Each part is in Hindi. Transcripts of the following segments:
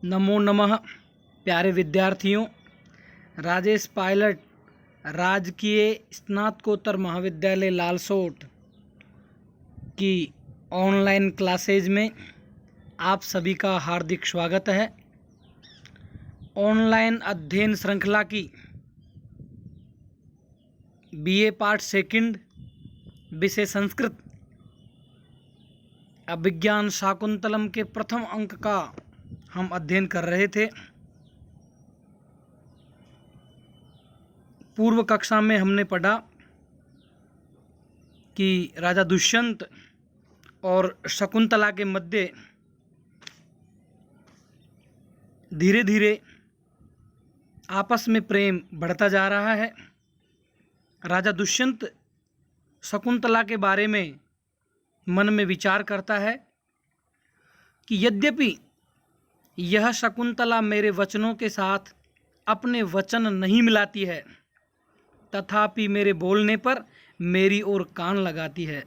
नमो नमः। प्यारे विद्यार्थियों, राजेश पायलट राजकीय स्नातकोत्तर महाविद्यालय लालसोट की ऑनलाइन क्लासेज में आप सभी का हार्दिक स्वागत है। ऑनलाइन अध्ययन श्रृंखला की बीए पार्ट सेकंड विषय संस्कृत अभिज्ञान शाकुंतलम के प्रथम अंक का हम अध्ययन कर रहे थे। पूर्व कक्षा में हमने पढ़ा कि राजा दुष्यंत और शकुंतला के मध्य धीरे धीरे आपस में प्रेम बढ़ता जा रहा है। राजा दुष्यंत शकुंतला के बारे में मन में विचार करता है कि यद्यपि यह शकुंतला मेरे वचनों के साथ अपने वचन नहीं मिलाती है, तथापि मेरे बोलने पर मेरी ओर कान लगाती है।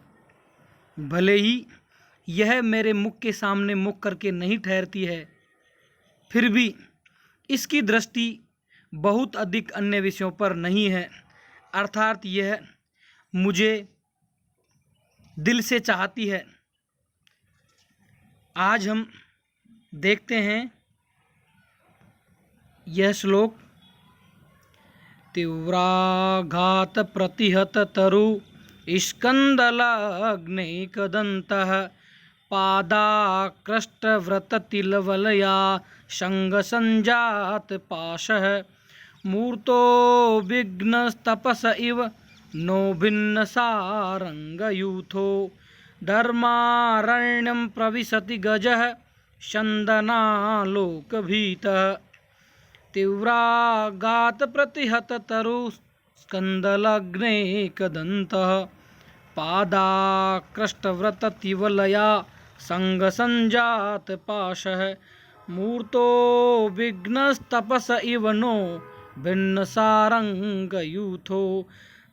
भले ही यह मेरे मुख के सामने मुख करके नहीं ठहरती है, फिर भी इसकी दृष्टि बहुत अधिक अन्य विषयों पर नहीं है, अर्थात यह मुझे दिल से चाहती है। आज हम देखते हैं यह श्लोक। तीव्राघात प्रतिहत तरु स्कंदलाग्नेकदन्तः पादाकृष्टव्रततिलवलया संगसंजात पाशः मूर्तो विघ्नस्तपस इव नो भिन्नसारंगयूथो धर्मारण्यं प्रविशति गजः चन्दनालोकभीतः तीव्राघात प्रतिहत तरु स्कंदलग्नेकदन्तः पादाकृष्टव्रततिवलया संगसंजात पाशः मूर्तो विघ्नस्तपस इव नो भिन्नसारंगयूथो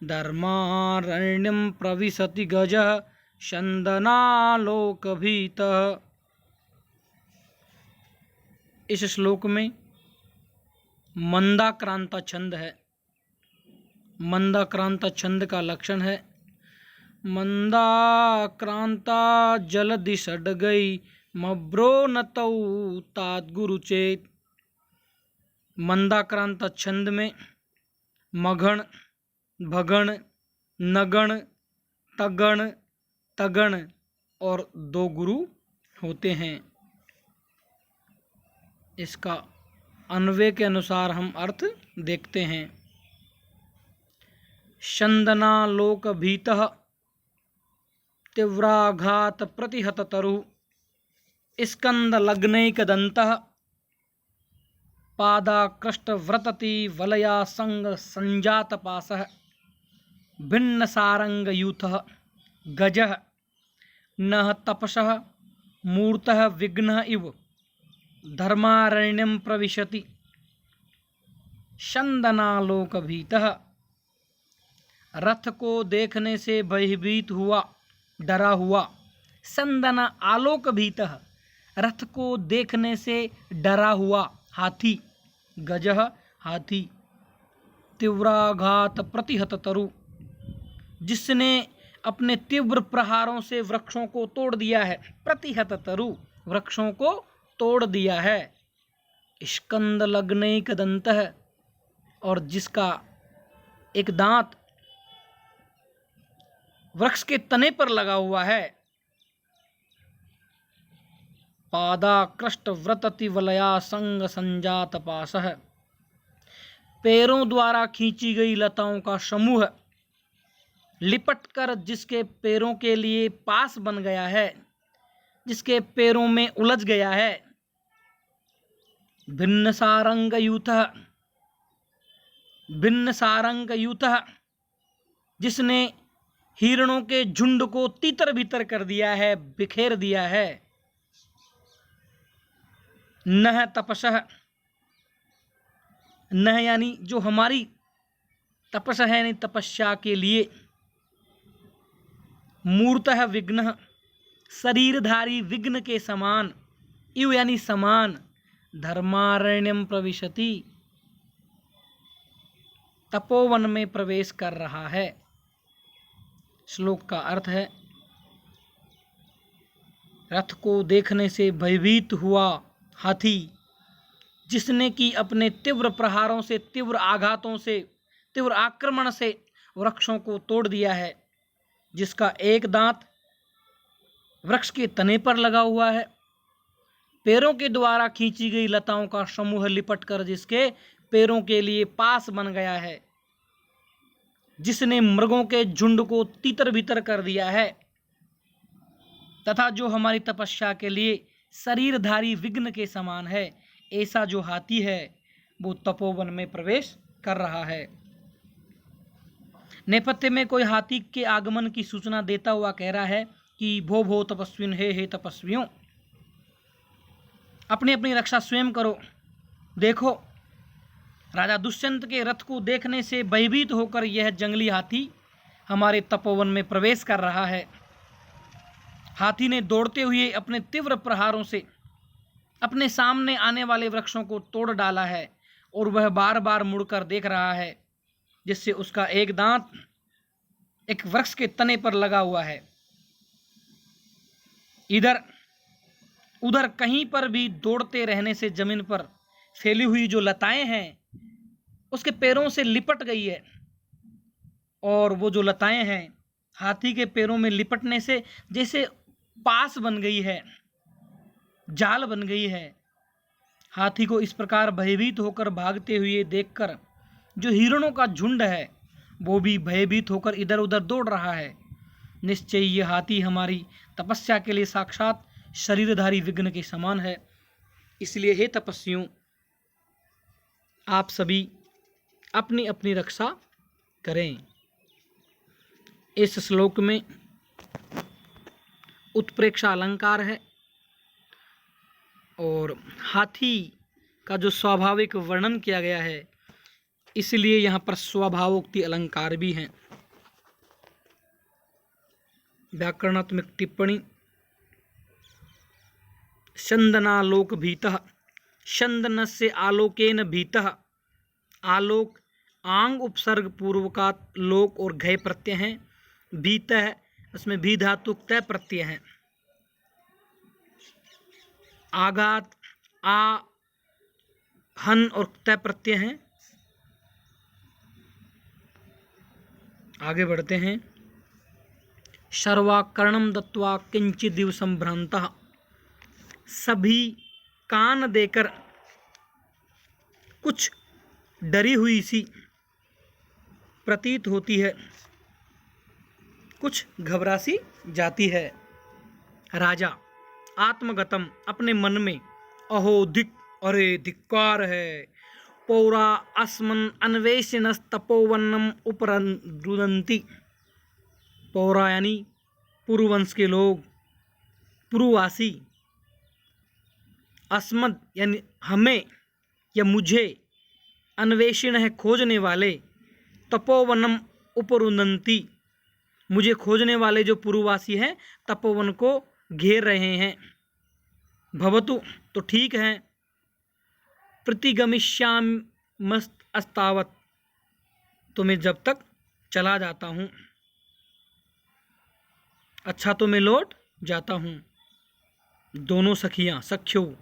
धर्मारण्यं प्रविशति गजः चन्दनालोकभीतः। इस श्लोक में मंदाक्रांता छंद है। मंदाक्रांता छंद का लक्षण है मंदाक्रांता जलधि षड्गई मब्रो नतौ ताद्गुरु चेत। मंदाक्रांता छंद में मघण, भगण, नगण, तगण, तगण और दो गुरु होते हैं। इसका अन्वय के अनुसार हम अर्थ देखते हैं। चन्दनालोकभीतः तीव्राघात प्रतिहत तरु स्कंदलग्नैकदन्तः पादाकृष्टव्रतति वलया संग संजात पाशः भिन्नसारंगयूथः गजः नः तपसः मूर्तः विघ्नः इव धर्मारण्यं प्रविशति चन्दनालोकभीतः। रथ को देखने से भयभीत हुआ, डरा हुआ। चंदन आलोकभीतः, रथ को देखने से डरा हुआ हाथी। गजः, हाथी। तीव्राघात प्रतिहत तरु, जिसने अपने तीव्र प्रहारों से वृक्षों को तोड़ दिया है। प्रतिहत तरु, वृक्षों को तोड़ दिया है। स्कंदलग्नैकदन्तः, और जिसका एक दांत वृक्ष के तने पर लगा हुआ है। पादाकृष्टव्रतति वलया संग संजात पाशः, पैरों द्वारा खींची गई लताओं का समूह लिपटकर जिसके पैरों के लिए पास बन गया है, जिसके पैरों में उलझ गया है। भिन्न सारंगयूथः, भिन्न सारंगयूथः, जिसने हिरणों के झुंड को तितर बितर कर दिया है, बिखेर दिया है। नह तपसः, नह यानी जो हमारी तपस्या है, यानी तपस्या के लिए। मूर्तः विघ्नः, शरीरधारी विघ्न के समान। इव यानी समान। धर्मारण्यम प्रविशति, तपोवन में प्रवेश कर रहा है। श्लोक का अर्थ है, रथ को देखने से भयभीत हुआ हाथी, जिसने कि अपने तीव्र प्रहारों से, तीव्र आघातों से, तीव्र आक्रमण से वृक्षों को तोड़ दिया है, जिसका एक दांत वृक्ष के तने पर लगा हुआ है, पैरों के द्वारा खींची गई लताओं का समूह लिपट कर जिसके पैरों के लिए पास बन गया है, जिसने मृगों के झुंड को तीतर भीतर कर दिया है, तथा जो हमारी तपस्या के लिए शरीरधारी विघ्न के समान है, ऐसा जो हाथी है वो तपोवन में प्रवेश कर रहा है। नेपथ्य में कोई हाथी के आगमन की सूचना देता हुआ कह रहा है कि भो भो तपस्विन, हे तपस्वियों, अपनी अपनी रक्षा स्वयं करो। देखो, राजा दुष्यंत के रथ को देखने से भयभीत होकर यह जंगली हाथी हमारे तपोवन में प्रवेश कर रहा है। हाथी ने दौड़ते हुए अपने तीव्र प्रहारों से अपने सामने आने वाले वृक्षों को तोड़ डाला है और वह बार बार मुड़कर देख रहा है, जिससे उसका एक दांत एक वृक्ष के तने पर लगा हुआ है। इधर उधर कहीं पर भी दौड़ते रहने से जमीन पर फैली हुई जो लताएं हैं उसके पैरों से लिपट गई है, और वो जो लताएं हैं हाथी के पैरों में लिपटने से जैसे पास बन गई है, जाल बन गई है। हाथी को इस प्रकार भयभीत होकर भागते हुए देखकर जो हिरणों का झुंड है वो भी भयभीत होकर इधर उधर दौड़ रहा है। निश्चय ये हाथी हमारी तपस्या के लिए साक्षात शरीरधारी विघ्न के समान है। इसलिए हे तपस्वियों, आप सभी अपनी अपनी रक्षा करें। इस श्लोक में उत्प्रेक्षा अलंकार है और हाथी का जो स्वाभाविक वर्णन किया गया है, इसलिए यहाँ पर स्वभावोक्ति अलंकार भी हैं। व्याकरणात्मक टिप्पणी, चंदनालोक भीतः, चंदन से आलोकेन भीतः, आलोक आंग उपसर्ग पूर्वकात लोक और घय प्रत्यय हैं। भीतः उसमें भी धातु तय प्रत्यय हैं। आघात आ हन और तय प्रत्यय हैं। आगे बढ़ते हैं। सर्वाकर्णम दत्वा किंचित दिवसम भ्रांतः, सभी कान देकर कुछ डरी हुई सी प्रतीत होती है, कुछ घबरा सी जाती है। राजा आत्मगतम, अपने मन में, अहो धिक, अरे धिक्कार है, पौरा अस्मन अन्वेषिणस तपोवनम उपरुदन्ति, पौरा यानी पुरुवंश के लोग, पुरुवासी, अस्मद यानी हमें या मुझे, अन्वेषण है खोजने वाले, तपोवनम उपरुदन्ति, मुझे खोजने वाले जो पुरुवासी हैं तपोवन को घेर रहे हैं। भवतु, तो ठीक है, प्रतिगमिष्यामस्तावत्, तो मैं जब तक चला जाता हूँ, अच्छा तो मैं लौट जाता हूँ। दोनों सखियाँ, सख्यो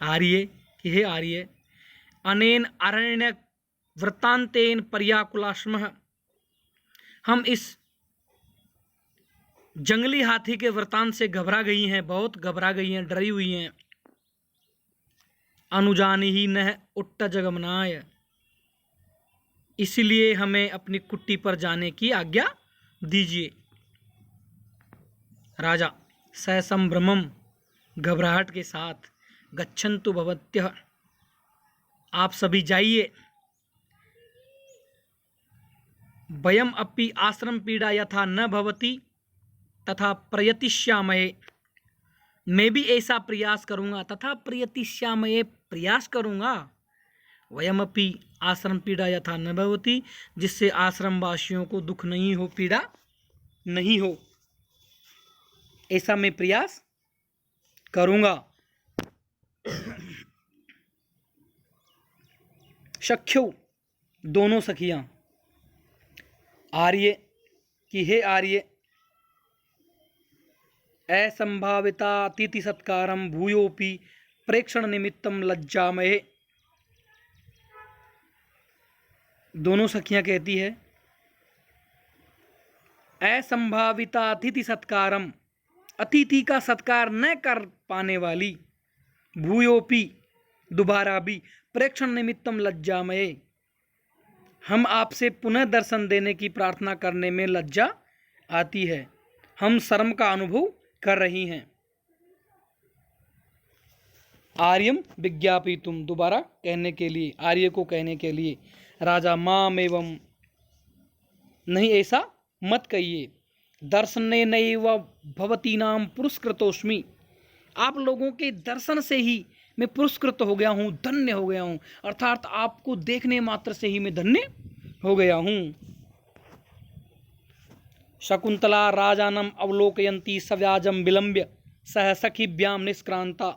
आर्य कि हे आर्य, अनेन अरण्य वृत्तांतेन पर्याकुलाश्मः, हम इस जंगली हाथी के वृत्तांत से घबरा गई हैं, बहुत घबरा गई हैं, डरी हुई हैं। अनुजानी ही न उट्ट जगमनाय, इसलिए हमें अपनी कुट्टी पर जाने की आज्ञा दीजिए। राजा ससंभ्रमम, घबराहट के साथ, गच्छन्तु भवत्यः, आप सभी जाइए। वयम अपि आश्रम पीड़ा यथा न भवति तथा प्रयतिष्यामये, मैं भी ऐसा प्रयास करूँगा, तथा प्रयतिष्यामये, प्रयास करूँगा। वयमपि आश्रम पीड़ा यथा न भवति, जिससे आश्रम वासियों को दुख नहीं हो, पीड़ा नहीं हो, ऐसा मैं प्रयास करूँगा। सख्यौ दोनों सखियां, आर्य कि हे आर्य, असंभाविता अतिथि सत्कारम भूयोपि प्रेक्षण निमित्तम लज्जामये। दोनों सखियां कहती है असंभाविता अतिथि सत्कारम, अतिथि का सत्कार न कर पाने वाली, भूयोपि दोबारा भी, प्रेक्षण निमित्तम लज्जामये, हम आपसे पुनः दर्शन देने की प्रार्थना करने में लज्जा आती है, हम शर्म का अनुभव कर रही हैं। आर्यम विज्ञापितुम, दोबारा कहने के लिए, आर्य को कहने के लिए। राजा माम एवं, नहीं ऐसा मत कहिए, दर्शने नैव भवतीनाम पुरस्कृतोस्मि, आप लोगों के दर्शन से ही मैं पुरस्कृत हो गया हूँ, धन्य हो गया हूँ, अर्थात आपको देखने मात्र से ही मैं धन्य हो गया हूँ। शकुंतला राजानम अवलोकयन्ती सव्याजम विलंब्य सह सखीभ्याम निष्क्रांता।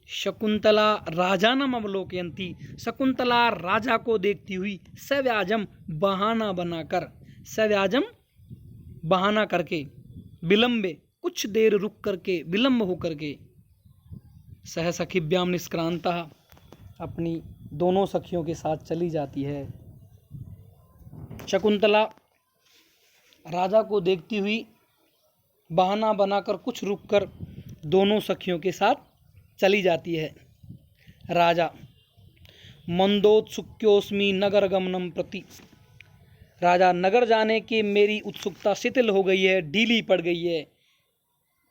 शकुंतला राजानम अवलोकयन्ती, शकुंतला राजा को देखती हुई, सव्याजम बहाना बनाकर, सव्याजम बहाना करके, विलंबे कुछ देर रुक करके, विलंब हो करके, सह सखीभ्याम निष्क्रांता, अपनी दोनों सखियों के साथ चली जाती है। शकुंतला राजा को देखती हुई बहाना बनाकर कुछ रुककर दोनों सखियों के साथ चली जाती है। राजा मंदोत्सुक्योस्मि नगर गमनम प्रति, राजा नगर जाने की मेरी उत्सुकता शिथिल हो गई है, ढीली पड़ गई है,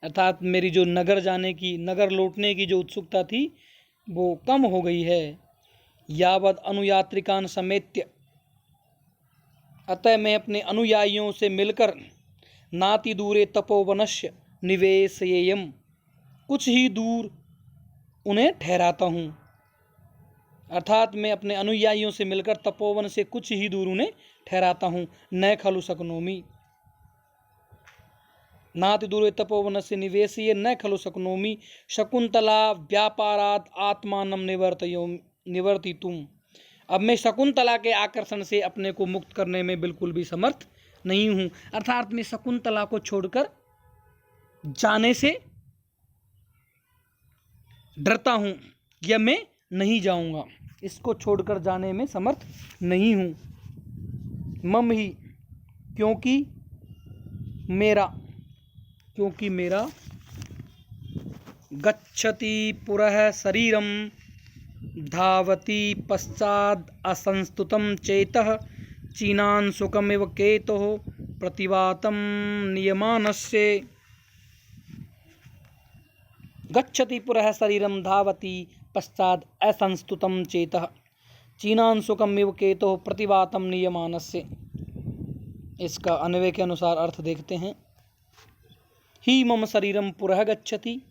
अर्थात मेरी जो नगर जाने की, नगर लौटने की जो उत्सुकता थी वो कम हो गई है। यावद अनुयात्रिकान समेत्य, अतः मैं अपने अनुयायियों से मिलकर नाति दूरे तपोवनस्य निवेशयेयम, कुछ ही दूर उन्हें ठहराता हूँ, अर्थात मैं अपने अनुयायियों से मिलकर तपोवन से कुछ ही दूर उन्हें ठहराता हूँ। न खलु शक्नोमि, नाति दूरे तपोवन से निवेशये न खलु शक्नोमि शकुंतला व्यापारात आत्मानम निवर्तितुम, अब मैं शकुंतला के आकर्षण से अपने को मुक्त करने में बिल्कुल भी समर्थ नहीं हूँ, अर्थात मैं शकुंतला को छोड़कर जाने से डरता हूँ, या मैं नहीं जाऊँगा, इसको छोड़कर जाने में समर्थ नहीं हूँ। मम ही, क्योंकि मेरा गच्छति पुरः शरीरम धावति पश्चाद असंस्तुतं चेतः चीनान सुखमिव केतुः प्रतिवातं नियमानस्य। गच्छति पुरः शरीरम धावति पश्चाद असंस्तुतं चेतः चीनान सुखमिव केतुः प्रतिवातं नियमानस्य। इसका अन्वय के अनुसार अर्थ देखते हैं। ही मम शरीरम पुरः गच्छति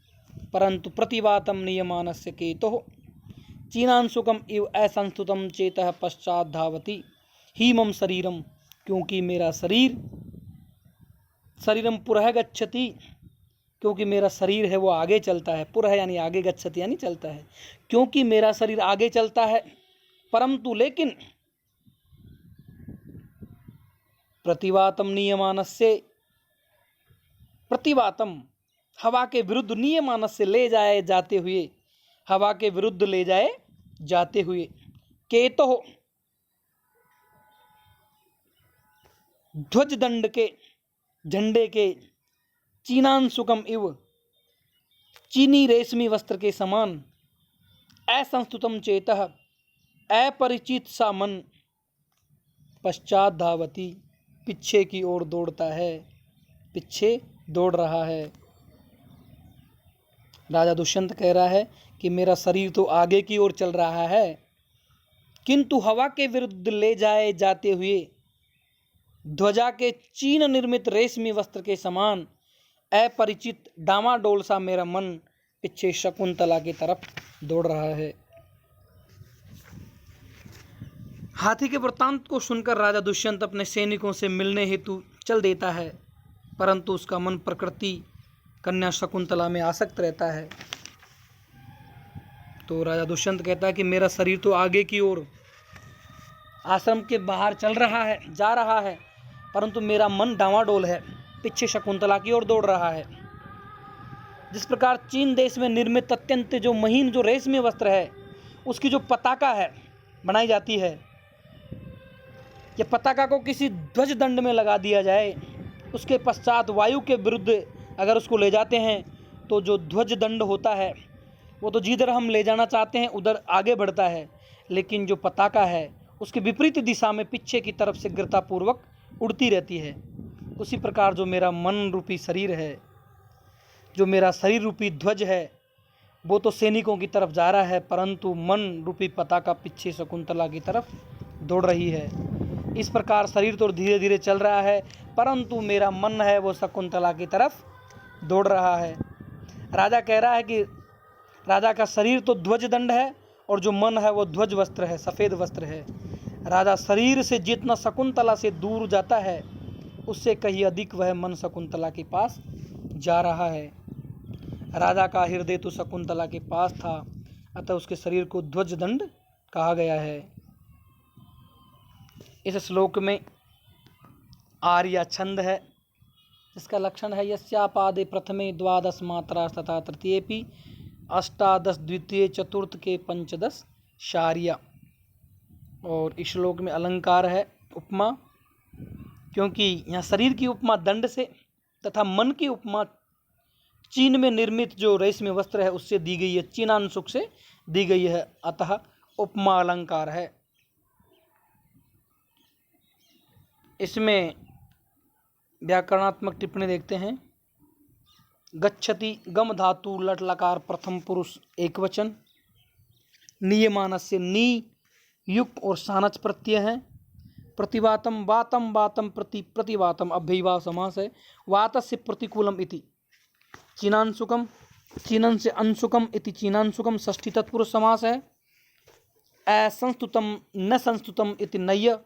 परंतु प्रतिवातं नियमानस्य केतुः चीनान सुखम इव असंस्तुतं चेतः पश्चात धावति। ही मम शरीरम, क्योंकि मेरा शरीरम पुरः गच्छति, क्योंकि मेरा शरीर है वो आगे चलता है, पुरः यानी आगे, गच्छति यानी चलता है, क्योंकि मेरा शरीर आगे चलता है, परंतु लेकिन प्रतिवातम नियमानस्य, प्रतिवातम हवा के विरुद्ध, नियमानस्य ले जाए जाते हुए, हवा के विरुद्ध ले जाए जाते हुए, केतुः ध्वज दंड के, झंडे के, चीनान सुकम इव चीनी रेशमी वस्त्र के समान, असंस्तुतम चेतः अपरिचित सा मन, पश्चात धावती पीछे की ओर दौड़ता है, पीछे दौड़ रहा है। राजा दुष्यंत कह रहा है कि मेरा शरीर तो आगे की ओर चल रहा है, किंतु हवा के विरुद्ध ले जाए जाते हुए ध्वजा के चीन निर्मित रेशमी वस्त्र के समान अपरिचित डामाडोल सा मेरा मन पीछे शकुंतला की तरफ दौड़ रहा है। हाथी के वृत्तांत को सुनकर राजा दुष्यंत अपने सैनिकों से मिलने हेतु चल देता है, परंतु उसका मन प्रकृति कन्या शकुंतला में आसक्त रहता है। तो राजा दुष्यंत कहता है कि मेरा शरीर तो आगे की ओर आश्रम के बाहर चल रहा है, जा रहा है, परंतु मेरा मन डावाडोल है, पीछे शकुंतला की ओर दौड़ रहा है। जिस प्रकार चीन देश में निर्मित अत्यंत जो महीन जो रेशमी वस्त्र है, उसकी जो पताका है बनाई जाती है, या पताका को किसी ध्वज दंड में लगा दिया जाए, उसके पश्चात वायु के विरुद्ध अगर उसको ले जाते हैं तो जो ध्वज दंड होता है वो तो जिधर हम ले जाना चाहते हैं उधर आगे बढ़ता है, लेकिन जो पताका है उसके विपरीत दिशा में पीछे की तरफ शीघ्रतापूर्वक उड़ती रहती है। उसी प्रकार जो मेरा मन रूपी शरीर है, जो मेरा शरीर रूपी ध्वज है, वो तो सैनिकों की तरफ जा रहा है, परंतु मन रूपी पताका पीछे शकुंतला की तरफ दौड़ रही है। इस प्रकार शरीर तो धीरे धीरे चल रहा है, परंतु मेरा मन है वो शकुंतला की तरफ दौड़ रहा है। राजा कह रहा है कि राजा का शरीर तो ध्वज दंड है और जो मन है वो ध्वज वस्त्र है, सफ़ेद वस्त्र है। राजा शरीर से जितना शकुंतला से दूर जाता है उससे कहीं अधिक वह मन शकुंतला के पास जा रहा है। राजा का हृदय तो शकुंतला के पास था, अतः उसके शरीर को ध्वज दंड कहा गया है। इस श्लोक में आर्य छंद है, इसका लक्षण है यस्यापादे प्रथमे द्वादश मात्रा तथा तृतीयेपि अष्टादश द्वितीय चतुर्थ के पंचदश शार्या। और इस श्लोक में अलंकार है उपमा, क्योंकि यहाँ शरीर की उपमा दंड से तथा मन की उपमा चीन में निर्मित जो रेशमी वस्त्र है उससे दी गई है, चीनांशुक से दी गई है, अतः उपमा अलंकार है। इसमें व्याकरणात्मक टिप्पणी देखते हैं। गच्छति गम धातु लट लकार प्रथम पुरुष एक वचन, नियमानस से नी युक्त और सानच प्रत्यय है। प्रतिवातम वातम वातम प्रति प्रतिवातम अभ्ययवाव समास है। वातस्य प्रतिकूलम इति चीनांशुकम, चीनन से अंशुकम इति चीनांशुकम षष्ठी तत्पुरुष समास है। असंस्तुतम न संस्तुतम इति नय्य,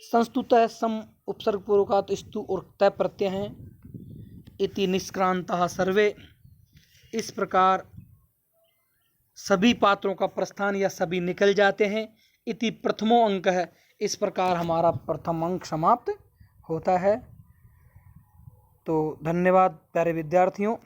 संस्तुत सम उपसर्ग पूर्वकात स्तु और तय प्रत्यय हैं। इति निष्क्रांतः सर्वे, इस प्रकार सभी पात्रों का प्रस्थान या सभी निकल जाते हैं। इति प्रथमो अंक है, इस प्रकार हमारा प्रथम अंक समाप्त होता है। तो धन्यवाद प्यारे विद्यार्थियों।